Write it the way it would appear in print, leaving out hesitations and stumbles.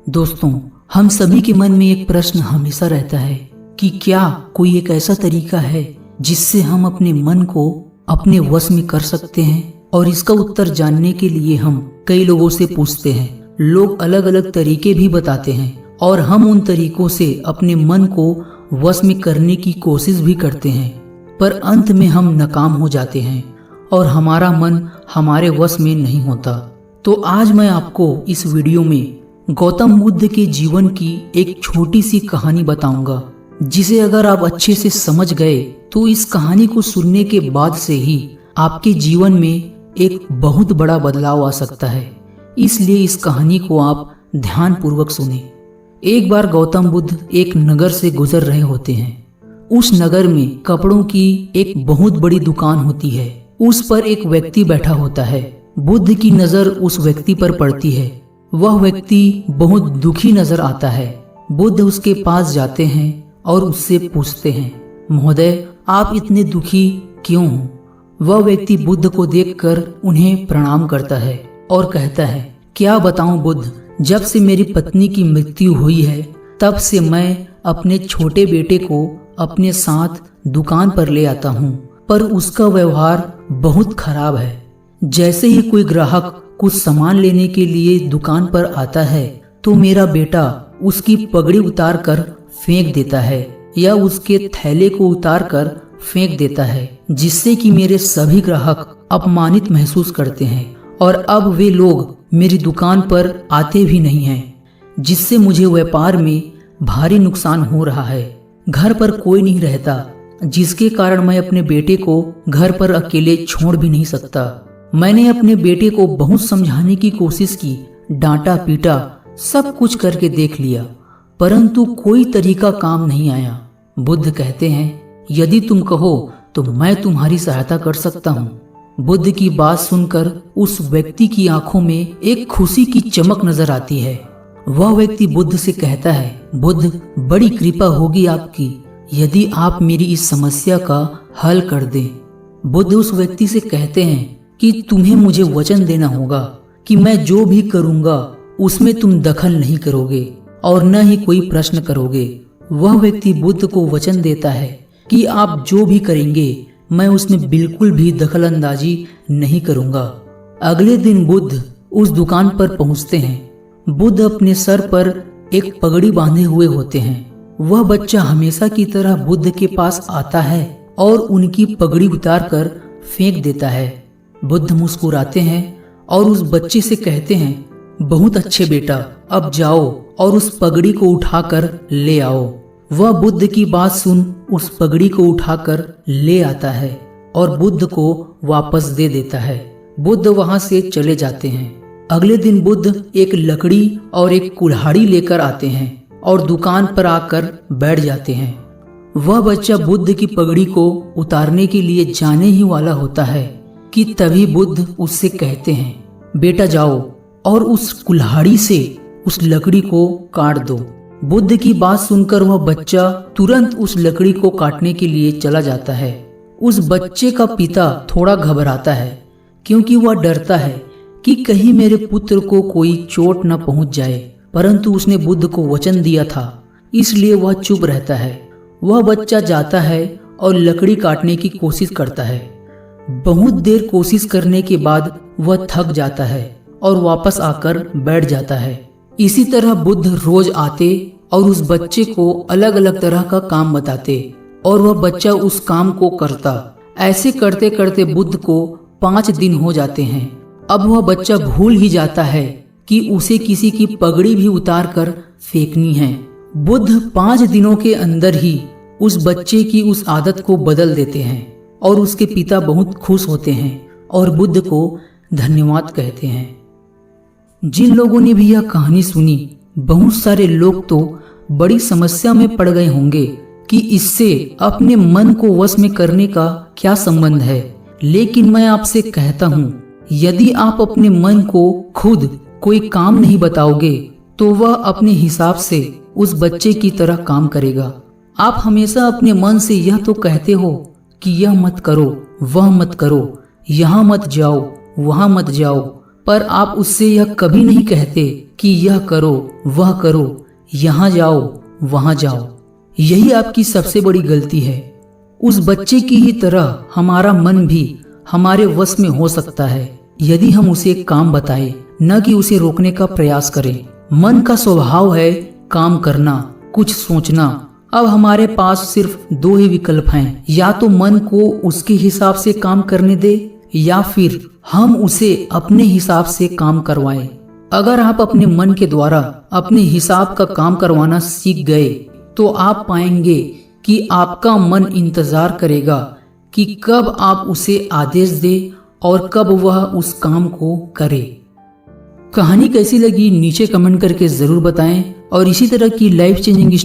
दोस्तों, हम सभी के मन में एक प्रश्न हमेशा रहता है कि क्या कोई एक ऐसा तरीका है जिससे हम अपने मन को अपने वश में कर सकते हैं। और इसका उत्तर जानने के लिए हम कई लोगों से पूछते हैं। लोग अलग अलग तरीके भी बताते हैं और हम उन तरीकों से अपने मन को वश में करने की कोशिश भी करते हैं, पर अंत में हम नाकाम हो जाते हैं और हमारा मन हमारे वश में नहीं होता। तो आज मैं आपको इस वीडियो में गौतम बुद्ध के जीवन की एक छोटी सी कहानी बताऊंगा, जिसे अगर आप अच्छे से समझ गए तो इस कहानी को सुनने के बाद से ही आपके जीवन में एक बहुत बड़ा बदलाव आ सकता है। इसलिए इस कहानी को आप ध्यान पूर्वक सुने। एक बार गौतम बुद्ध एक नगर से गुजर रहे होते हैं। उस नगर में कपड़ों की एक बहुत बड़ी दुकान होती है। उस पर एक व्यक्ति बैठा होता है। बुद्ध की नजर उस व्यक्ति पर पड़ती है। वह व्यक्ति बहुत दुखी नजर आता है। बुद्ध उसके पास जाते हैं और उससे पूछते हैं, महोदय, आप इतने दुखी क्यों हो? वह व्यक्ति बुद्ध को देखकर उन्हें प्रणाम करता है और कहता है, क्या बताऊं बुद्ध, जब से मेरी पत्नी की मृत्यु हुई है तब से मैं अपने छोटे बेटे को अपने साथ दुकान पर ले आता हूँ, पर उसका व्यवहार बहुत खराब है। जैसे ही कोई ग्राहक कुछ सामान लेने के लिए दुकान पर आता है तो मेरा बेटा उसकी पगड़ी उतार कर फेंक देता है या उसके थैले को उतार कर फेंक देता है, जिससे कि मेरे सभी ग्राहक अपमानित महसूस करते हैं और अब वे लोग मेरी दुकान पर आते भी नहीं हैं, जिससे मुझे व्यापार में भारी नुकसान हो रहा है। घर पर कोई नहीं रहता, जिसके कारण मैं अपने बेटे को घर पर अकेले छोड़ भी नहीं सकता। मैंने अपने बेटे को बहुत समझाने की कोशिश की, डांटा पीटा, सब कुछ करके देख लिया, परंतु कोई तरीका काम नहीं आया। बुद्ध कहते हैं, यदि तुम कहो तो मैं तुम्हारी सहायता कर सकता हूँ। बुद्ध की बात सुनकर उस व्यक्ति की आंखों में एक खुशी की चमक नजर आती है। वह व्यक्ति बुद्ध से कहता है, बुद्ध, बड़ी कृपा होगी आपकी यदि आप मेरी इस समस्या का हल कर दें। बुद्ध उस व्यक्ति से कहते हैं कि तुम्हें मुझे वचन देना होगा कि मैं जो भी करूंगा उसमें तुम दखल नहीं करोगे और न ही कोई प्रश्न करोगे। वह व्यक्ति बुद्ध को वचन देता है कि आप जो भी करेंगे मैं उसमें बिल्कुल भी दखल अंदाजी नहीं करूंगा। अगले दिन बुद्ध उस दुकान पर पहुंचते हैं। बुद्ध अपने सर पर एक पगड़ी बांधे हुए होते हैं। वह बच्चा हमेशा की तरह बुद्ध के पास आता है और उनकी पगड़ी उतार कर फेंक देता है। बुद्ध मुस्कुराते हैं और उस बच्चे से कहते हैं, बहुत अच्छे बेटा, अब जाओ और उस पगड़ी को उठाकर ले आओ। वह बुद्ध की बात सुन उस पगड़ी को उठाकर ले आता है और बुद्ध को वापस दे देता है। बुद्ध वहां से चले जाते हैं। अगले दिन बुद्ध एक लकड़ी और एक कुल्हाड़ी लेकर आते हैं और दुकान पर आकर बैठ जाते हैं। वह बच्चा बुद्ध की पगड़ी को उतारने के लिए जाने ही वाला होता है कि तभी बुद्ध उससे कहते हैं, बेटा जाओ और उस कुल्हाड़ी से उस लकड़ी को काट दो। बुद्ध की बात सुनकर वह बच्चा तुरंत उस लकड़ी को काटने के लिए चला जाता है। उस बच्चे का पिता थोड़ा घबराता है क्योंकि वह डरता है कि कहीं मेरे पुत्र को कोई चोट न पहुंच जाए, परंतु उसने बुद्ध को वचन दिया था, इसलिए वह चुप रहता है। वह बच्चा जाता है और लकड़ी काटने की कोशिश करता है। बहुत देर कोशिश करने के बाद वह थक जाता है और वापस आकर बैठ जाता है। इसी तरह बुद्ध रोज आते और उस बच्चे को अलग अलग तरह का काम बताते और वह बच्चा उस काम को करता। ऐसे करते करते बुद्ध को 5 दिन हो जाते हैं। अब वह बच्चा भूल ही जाता है कि उसे किसी की पगड़ी भी उतार कर फेंकनी है। बुद्ध 5 दिनों के अंदर ही उस बच्चे की उस आदत को बदल देते हैं और उसके पिता बहुत खुश होते हैं और बुद्ध को धन्यवाद कहते हैं। जिन लोगों ने भी यह कहानी सुनी, बहुत सारे लोग तो बड़ी समस्या में पड़ गए होंगे कि इससे अपने मन को वश में करने का क्या संबंध है। लेकिन मैं आपसे कहता हूँ, यदि आप अपने मन को खुद कोई काम नहीं बताओगे तो वह अपने हिसाब से उस बच्चे की तरह काम करेगा। आप हमेशा अपने मन से यह तो कहते हो कि यह मत करो, वह मत करो, यहाँ मत जाओ, वहां मत जाओ, पर आप उससे यह कभी नहीं कहते कि यह करो, वह करो, यहाँ जाओ, वहां जाओ। यही आपकी सबसे बड़ी गलती है। उस बच्चे की ही तरह हमारा मन भी हमारे वश में हो सकता है यदि हम उसे एक काम बताएं, न कि उसे रोकने का प्रयास करें। मन का स्वभाव है काम करना, कुछ सोचना। अब हमारे पास सिर्फ दो ही विकल्प हैं, या तो मन को उसके हिसाब से काम करने दे या फिर हम उसे अपने हिसाब से काम करवाएं। अगर आप अपने मन के द्वारा अपने हिसाब का काम करवाना सीख गए तो आप पाएंगे कि आपका मन इंतजार करेगा कि कब आप उसे आदेश दे और कब वह उस काम को करे। कहानी कैसी लगी नीचे कमेंट करके जरूर बताएं और इसी तरह की लाइफ चेंजिंग